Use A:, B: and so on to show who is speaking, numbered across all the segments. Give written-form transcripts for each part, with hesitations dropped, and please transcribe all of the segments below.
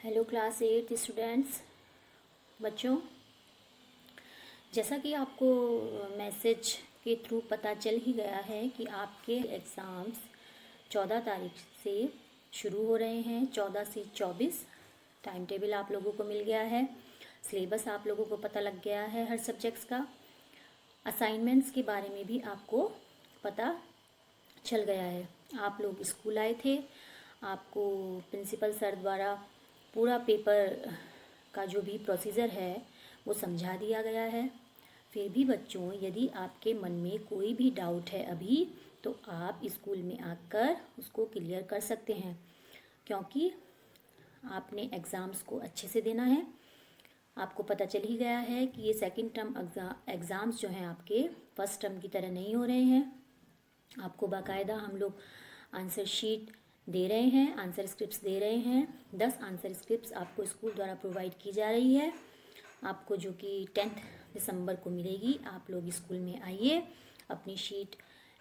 A: Hello class 8 students. बच्चों, जैसा कि आपको मैसेज के थ्रू पता चल ही गया है कि आपके एग्ज़ाम्स 14 तारीख से शुरू हो रहे हैं। 14 से 24 टाइम टेबल आप लोगों को मिल गया है। सिलेबस आप लोगों को पता लग गया है हर सब्जेक्ट्स का। असाइनमेंट्स के बारे में भी आपको पता चल गया है। आप लोग स्कूल आए थे, आपको प्रिंसिपल सर द्वारा पूरा पेपर का जो भी प्रोसीजर है वो समझा दिया गया है। फिर भी बच्चों, यदि आपके मन में कोई भी डाउट है अभी, तो आप स्कूल में आकर उसको क्लियर कर सकते हैं, क्योंकि आपने एग्ज़ाम्स को अच्छे से देना है। आपको पता चल ही गया है कि ये सेकंड टर्म एग्ज़ाम्स जो हैं आपके फर्स्ट टर्म की तरह नहीं हो रहे हैं। आपको बाकायदा हम लोग आंसर शीट दे रहे हैं, आंसर स्क्रिप्ट्स दे रहे हैं। 10 आंसर स्क्रिप्ट्स आपको स्कूल द्वारा प्रोवाइड की जा रही है, आपको जो कि 10 दिसंबर को मिलेगी। आप लोग स्कूल में आइए, अपनी शीट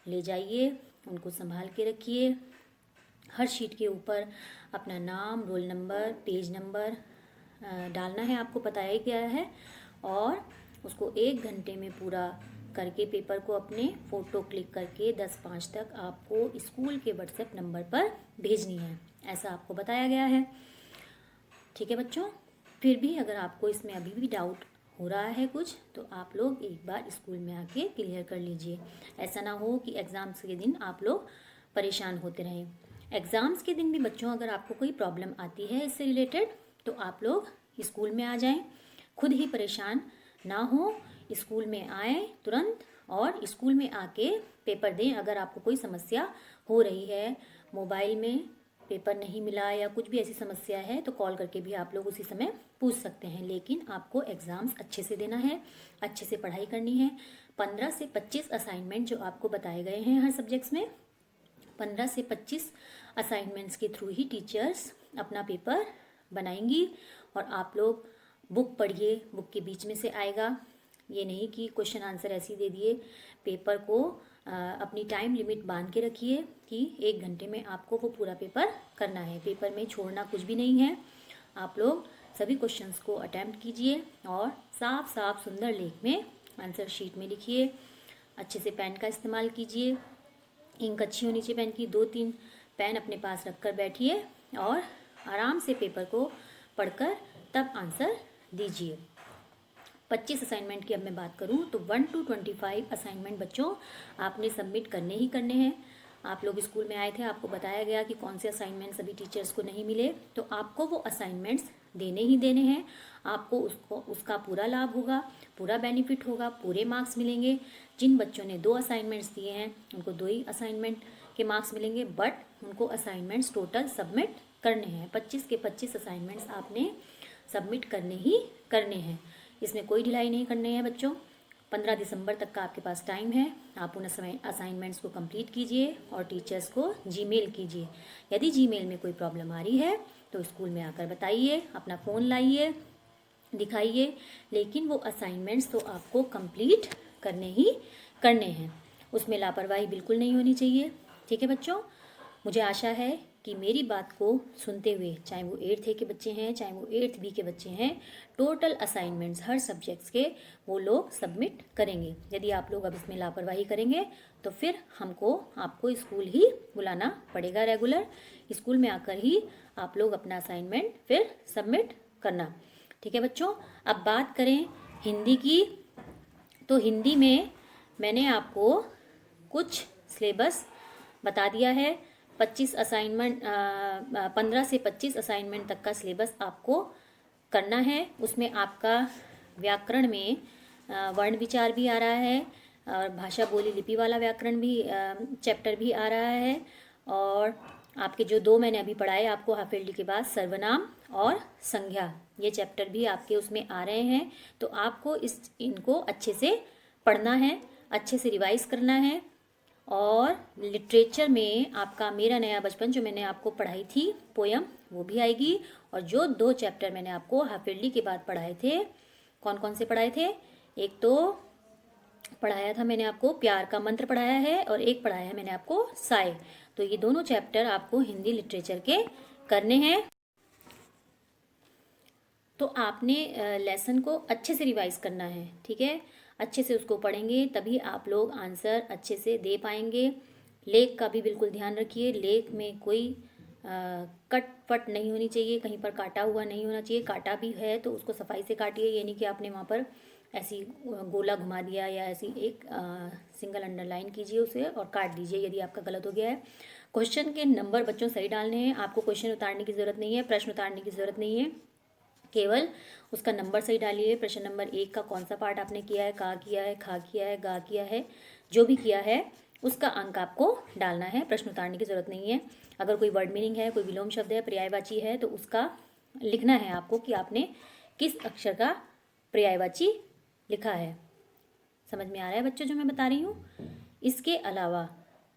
A: ले जाइए, उनको संभाल के रखिए। हर शीट के ऊपर अपना नाम, रोल नंबर, पेज नंबर डालना है, आपको बताया गया है। और उसको 1 घंटे में पूरा करके पेपर को अपने फ़ोटो क्लिक करके 10:05 तक आपको स्कूल के व्हाट्सएप नंबर पर भेजनी है, ऐसा आपको बताया गया है। ठीक है बच्चों, फिर भी अगर आपको इसमें अभी भी डाउट हो रहा है कुछ, तो आप लोग एक बार स्कूल में आके क्लियर कर लीजिए। ऐसा ना हो कि एग्ज़ाम्स के दिन आप लोग परेशान होते रहें। एग्ज़ाम्स के दिन भी बच्चों अगर आपको कोई प्रॉब्लम आती है इससे रिलेटेड, तो आप लोग स्कूल में आ जाएं, खुद ही परेशान ना हो। स्कूल में आए तुरंत और स्कूल में आके पेपर दें। अगर आपको कोई समस्या हो रही है, मोबाइल में पेपर नहीं मिला या कुछ भी ऐसी समस्या है, तो कॉल करके भी आप लोग उसी समय पूछ सकते हैं। लेकिन आपको एग्ज़ाम्स अच्छे से देना है, अच्छे से पढ़ाई करनी है। 15 से 25 असाइनमेंट जो आपको बताए गए हैं हर सब्जेक्ट्स में, 15 से 25 असाइनमेंट्स के थ्रू ही टीचर्स अपना पेपर बनाएंगी। और आप लोग बुक पढ़िए, बुक के बीच में से आएगा। ये नहीं कि क्वेश्चन आंसर ऐसे ही दे दिए। पेपर को अपनी टाइम लिमिट बांध के रखिए कि 1 घंटे में आपको वो पूरा पेपर करना है। पेपर में छोड़ना कुछ भी नहीं है। आप लोग सभी क्वेश्चंस को अटेम्प्ट कीजिए और साफ साफ सुंदर लेख में आंसर शीट में लिखिए। अच्छे से पेन का इस्तेमाल कीजिए, इंक अच्छी होनी चाहिए पेन की। 2-3 पेन अपने पास रख कर बैठिए और आराम से पेपर को पढ़कर तब आंसर दीजिए। 25 असाइनमेंट की अब मैं बात करूं तो 1 to 25 असाइनमेंट बच्चों आपने सबमिट करने ही करने हैं। आप लोग स्कूल में आए थे, आपको बताया गया कि कौन से असाइनमेंट्स अभी टीचर्स को नहीं मिले, तो आपको वो असाइनमेंट्स देने ही देने हैं। आपको उसका पूरा लाभ होगा, पूरा बेनिफिट होगा, पूरे मार्क्स मिलेंगे। जिन बच्चों ने 2 असाइनमेंट्स दिए हैं उनको 2 ही असाइनमेंट के मार्क्स मिलेंगे, बट उनको असाइनमेंट्स टोटल सबमिट करने हैं। 25 के 25 असाइनमेंट्स आपने सबमिट करने ही करने हैं। इसमें कोई ढिलाई नहीं करनी है बच्चों। 15 दिसंबर तक का आपके पास टाइम है। आप उन असाइनमेंट्स को कंप्लीट कीजिए और टीचर्स को जीमेल कीजिए। यदि जीमेल में कोई प्रॉब्लम आ रही है तो स्कूल में आकर बताइए, अपना फ़ोन लाइए, दिखाइए। लेकिन वो असाइनमेंट्स तो आपको कंप्लीट करने ही करने हैं, उसमें लापरवाही बिल्कुल नहीं होनी चाहिए। ठीक है बच्चों, मुझे आशा है कि मेरी बात को सुनते हुए, चाहे वो 8th ए के बच्चे हैं, चाहे वो 8th बी के बच्चे हैं, टोटल असाइनमेंट्स हर सब्जेक्ट्स के वो लोग सबमिट करेंगे। यदि आप लोग अब इसमें लापरवाही करेंगे तो फिर आपको स्कूल ही बुलाना पड़ेगा। रेगुलर स्कूल में आकर ही आप लोग अपना असाइनमेंट फिर सबमिट करना। ठीक है बच्चों, अब बात करें हिंदी की, तो हिंदी में मैंने आपको कुछ सिलेबस बता दिया है। 25 असाइनमेंट 15 से 25 असाइनमेंट तक का सिलेबस आपको करना है। उसमें आपका व्याकरण में वर्ण विचार भी आ रहा है और भाषा बोली लिपि वाला व्याकरण भी चैप्टर भी आ रहा है। और आपके जो 2 मैंने अभी पढ़ाए आपको हाफ ईयरली के बाद, सर्वनाम और संज्ञा, ये चैप्टर भी आपके उसमें आ रहे हैं। तो आपको इनको अच्छे से पढ़ना है, अच्छे से रिवाइज करना है। और लिटरेचर में आपका मेरा नया बचपन जो मैंने आपको पढ़ाई थी पोयम, वो भी आएगी। और जो 2 चैप्टर मैंने आपको हाफ ईयरली के बाद पढ़ाए थे, कौन कौन से पढ़ाए थे, एक तो पढ़ाया था मैंने आपको प्यार का मंत्र पढ़ाया है और एक पढ़ाया है मैंने आपको साय। तो ये दोनों चैप्टर आपको हिंदी लिटरेचर के करने हैं। तो आपने लेसन को अच्छे से रिवाइज करना है, ठीक है। अच्छे से उसको पढ़ेंगे तभी आप लोग आंसर अच्छे से दे पाएंगे। लेख का भी बिल्कुल ध्यान रखिए, लेख में कोई कट पट नहीं होनी चाहिए, कहीं पर काटा हुआ नहीं होना चाहिए। काटा भी है तो उसको सफाई से काटिए, ये नहीं कि आपने वहाँ पर ऐसी गोला घुमा दिया या ऐसी एक सिंगल अंडरलाइन कीजिए उसे और काट दीजिए यदि आपका गलत हो गया है। क्वेश्चन के नंबर बच्चों सही डालने हैं, आपको क्वेश्चन उतारने की ज़रूरत नहीं है, प्रश्न उतारने की ज़रूरत नहीं है, केवल उसका नंबर सही डालिए। प्रश्न नंबर 1 का कौन सा पार्ट आपने किया है, का किया है, खा किया है, गा किया है, जो भी किया है उसका अंक आपको डालना है, प्रश्न उतारने की ज़रूरत नहीं है। अगर कोई वर्ड मीनिंग है, कोई विलोम शब्द है, पर्यायवाची है, तो उसका लिखना है आपको कि आपने किस अक्षर का पर्यायवाची लिखा है। समझ में आ रहा है बच्चों जो मैं बता रही हूँ? इसके अलावा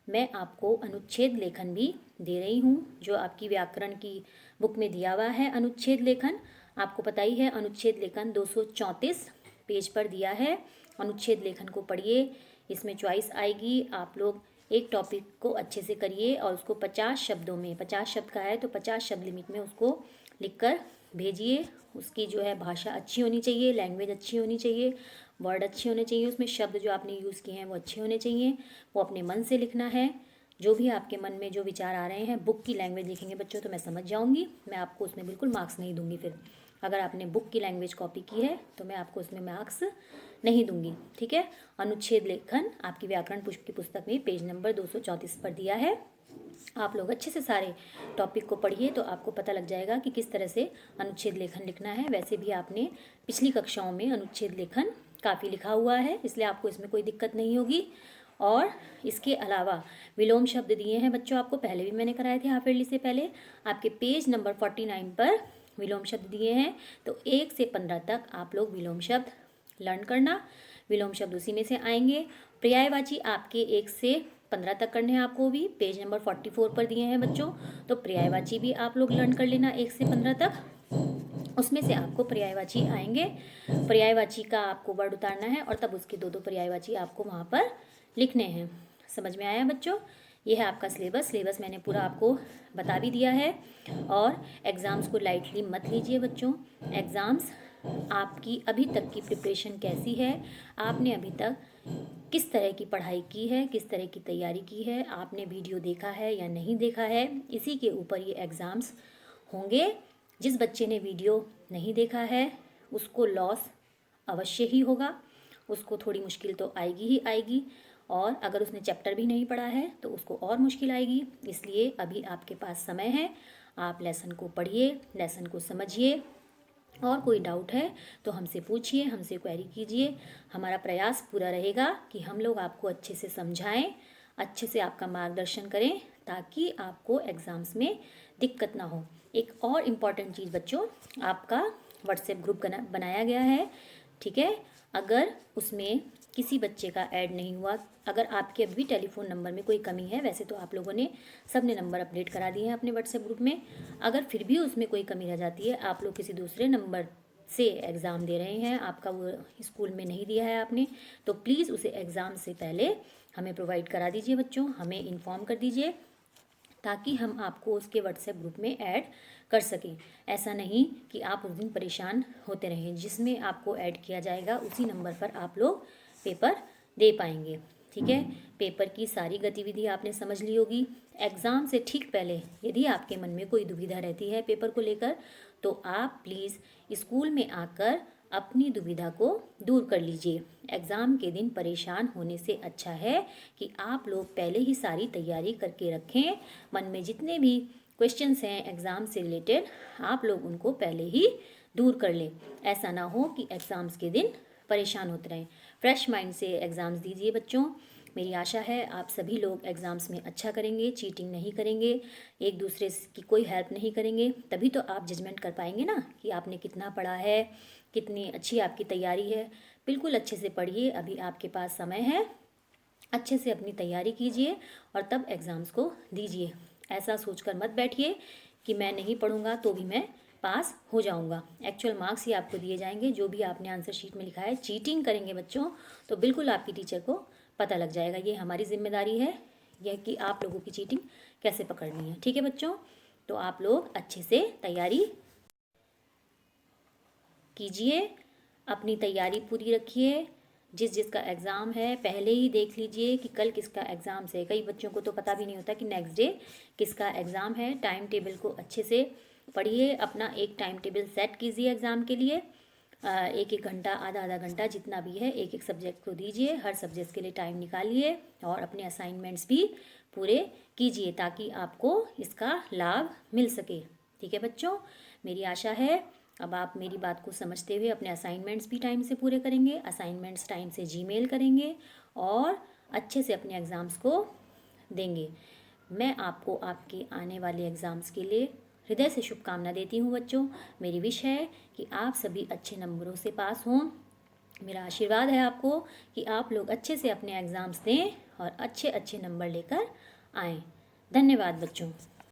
A: मैं आपको अनुच्छेद लेखन भी दे रही हूँ, जो आपकी व्याकरण की बुक में दिया हुआ है। अनुच्छेद लेखन आपको पता ही है, अनुच्छेद लेखन 234 पेज पर दिया है। अनुच्छेद लेखन को पढ़िए, इसमें चॉइस आएगी। आप लोग एक टॉपिक को अच्छे से करिए और उसको 50 शब्दों में, 50 शब्द का है तो 50 शब्द लिमिट में उसको लिखकर भेजिए। उसकी जो है भाषा अच्छी होनी चाहिए, लैंग्वेज अच्छी होनी चाहिए, वर्ड अच्छे होने चाहिए, उसमें शब्द जो आपने यूज़ किए हैं वो अच्छे होने चाहिए। वो अपने मन से लिखना है, जो भी आपके मन में जो विचार आ रहे हैं। बुक की लैंग्वेज लिखेंगे बच्चों तो मैं समझ जाऊंगी, मैं आपको उसमें बिल्कुल मार्क्स नहीं दूंगी। फिर अगर आपने बुक की लैंग्वेज कॉपी की है तो मैं आपको उसमें मार्क्स नहीं दूंगी, ठीक है। अनुच्छेद लेखन आपकी व्याकरण की पुस्तक में पेज नंबर 234 पर दिया है। आप लोग अच्छे से सारे टॉपिक को पढ़िए तो आपको पता लग जाएगा कि किस तरह से अनुच्छेद लेखन लिखना है। वैसे भी आपने पिछली कक्षाओं में अनुच्छेद लेखन काफ़ी लिखा हुआ है, इसलिए आपको इसमें कोई दिक्कत नहीं होगी। और इसके अलावा विलोम शब्द दिए हैं बच्चों आपको, पहले भी मैंने कराए थे हाफ ईयरली से पहले। आपके पेज नंबर 49 पर विलोम शब्द दिए हैं, तो 1 से 15 तक आप लोग विलोम शब्द लर्न करना। विलोम शब्द उसी में से आएंगे। पर्यायवाची आपके 1 से 15 तक करने हैं आपको भी, पेज नंबर 44 पर दिए हैं बच्चों। तो पर्यायवाची भी आप लोग लर्न कर लेना 1 से 15 तक, उसमें से आपको पर्यायवाची आएंगे। पर्यायवाची का आपको वर्ड उतारना है और तब उसके 2-2 पर्यायवाची आपको वहाँ पर लिखने हैं। समझ में आया बच्चों? यह है आपका सिलेबस मैंने पूरा आपको बता भी दिया है। और एग्ज़ाम्स को लाइटली मत लीजिए बच्चों। एग्ज़ाम्स आपकी अभी तक की प्रिपरेशन कैसी है, आपने अभी तक किस तरह की पढ़ाई की है, किस तरह की तैयारी की है, आपने वीडियो देखा है या नहीं देखा है, इसी के ऊपर ये एग्ज़ाम्स होंगे। जिस बच्चे ने वीडियो नहीं देखा है उसको लॉस अवश्य ही होगा, उसको थोड़ी मुश्किल तो आएगी ही आएगी। और अगर उसने चैप्टर भी नहीं पढ़ा है तो उसको और मुश्किल आएगी। इसलिए अभी आपके पास समय है, आप लेसन को पढ़िए, लेसन को समझिए, और कोई डाउट है तो हमसे पूछिए, हमसे क्वेरी कीजिए। हमारा प्रयास पूरा रहेगा कि हम लोग आपको अच्छे से समझाएं, अच्छे से आपका मार्गदर्शन करें, ताकि आपको एग्ज़ाम्स में दिक्कत ना हो। एक और इम्पॉर्टेंट चीज़ बच्चों, आपका व्हाट्सएप ग्रुप बनाया गया है, ठीक है। अगर उसमें किसी बच्चे का ऐड नहीं हुआ, अगर आपके अभी टेलीफोन नंबर में कोई कमी है, वैसे तो आप लोगों ने सब ने नंबर अपडेट करा दिए हैं अपने व्हाट्सएप ग्रुप में, अगर फिर भी उसमें कोई कमी रह जाती है, आप लोग किसी दूसरे नंबर से एग्ज़ाम दे रहे हैं, आपका वो स्कूल में नहीं दिया है आपने, तो प्लीज़ उसे एग्ज़ाम से पहले हमें प्रोवाइड करा दीजिए बच्चों, हमें इन्फॉर्म कर दीजिए, ताकि हम आपको उसके व्हाट्सएप ग्रुप में ऐड कर सकें। ऐसा नहीं कि आप उस दिन परेशान होते रहें। जिसमें आपको ऐड किया जाएगा उसी नंबर पर आप लोग पेपर दे पाएंगे, ठीक है। पेपर की सारी गतिविधि आपने समझ ली होगी। एग्ज़ाम से ठीक पहले यदि आपके मन में कोई दुविधा रहती है पेपर को लेकर, तो आप प्लीज़ स्कूल में आकर अपनी दुविधा को दूर कर लीजिए। एग्ज़ाम के दिन परेशान होने से अच्छा है कि आप लोग पहले ही सारी तैयारी करके रखें। मन में जितने भी क्वेश्चंस हैं एग्ज़ाम से रिलेटेड, आप लोग उनको पहले ही दूर कर लें। ऐसा ना हो कि एग्ज़ाम्स के दिन परेशान होते रहें। फ्रेश माइंड से एग्ज़ाम्स दीजिए बच्चों। मेरी आशा है आप सभी लोग एग्ज़ाम्स में अच्छा करेंगे, चीटिंग नहीं करेंगे, एक दूसरे की कोई हेल्प नहीं करेंगे। तभी तो आप जजमेंट कर पाएंगे ना कि आपने कितना पढ़ा है, कितनी अच्छी आपकी तैयारी है। बिल्कुल अच्छे से पढ़िए, अभी आपके पास समय है, अच्छे से अपनी तैयारी कीजिए और तब एग्ज़ाम्स को दीजिए। ऐसा सोचकर मत बैठिए कि मैं नहीं पढ़ूंगा तो भी मैं पास हो जाऊंगा। एक्चुअल मार्क्स ही आपको दिए जाएंगे, जो भी आपने आंसर शीट में लिखा है। चीटिंग करेंगे बच्चों तो बिल्कुल आपकी टीचर को पता लग जाएगा। ये हमारी जिम्मेदारी है यह कि आप लोगों की चीटिंग कैसे पकड़नी है, ठीक है बच्चों। तो आप लोग अच्छे से तैयारी कीजिए, अपनी तैयारी पूरी रखिए। जिसका एग्ज़ाम है पहले ही देख लीजिए कि कल किसका एग्ज़ाम है। कई बच्चों को तो पता भी नहीं होता कि नेक्स्ट डे किसका एग्ज़ाम है। टाइम टेबल को अच्छे से पढ़िए, अपना एक टाइम टेबल सेट कीजिए एग्ज़ाम के लिए। एक एक घंटा, आधा आधा घंटा, जितना भी है एक एक सब्जेक्ट को दीजिए। हर सब्जेक्ट के लिए टाइम निकालिए और अपने असाइनमेंट्स भी पूरे कीजिए ताकि आपको इसका लाभ मिल सके। ठीक है बच्चों, मेरी आशा है अब आप मेरी बात को समझते हुए अपने असाइनमेंट्स भी टाइम से पूरे करेंगे, असाइनमेंट्स टाइम से जीमेल करेंगे और अच्छे से अपने एग्ज़ाम्स को देंगे। मैं आपको आपके आने वाले एग्ज़ाम्स के लिए हृदय से शुभकामना देती हूँ बच्चों। मेरी विश है कि आप सभी अच्छे नंबरों से पास हों। मेरा आशीर्वाद है आपको कि आप लोग अच्छे से अपने एग्ज़ाम्स दें और अच्छे अच्छे नंबर लेकर आएँ। धन्यवाद बच्चों।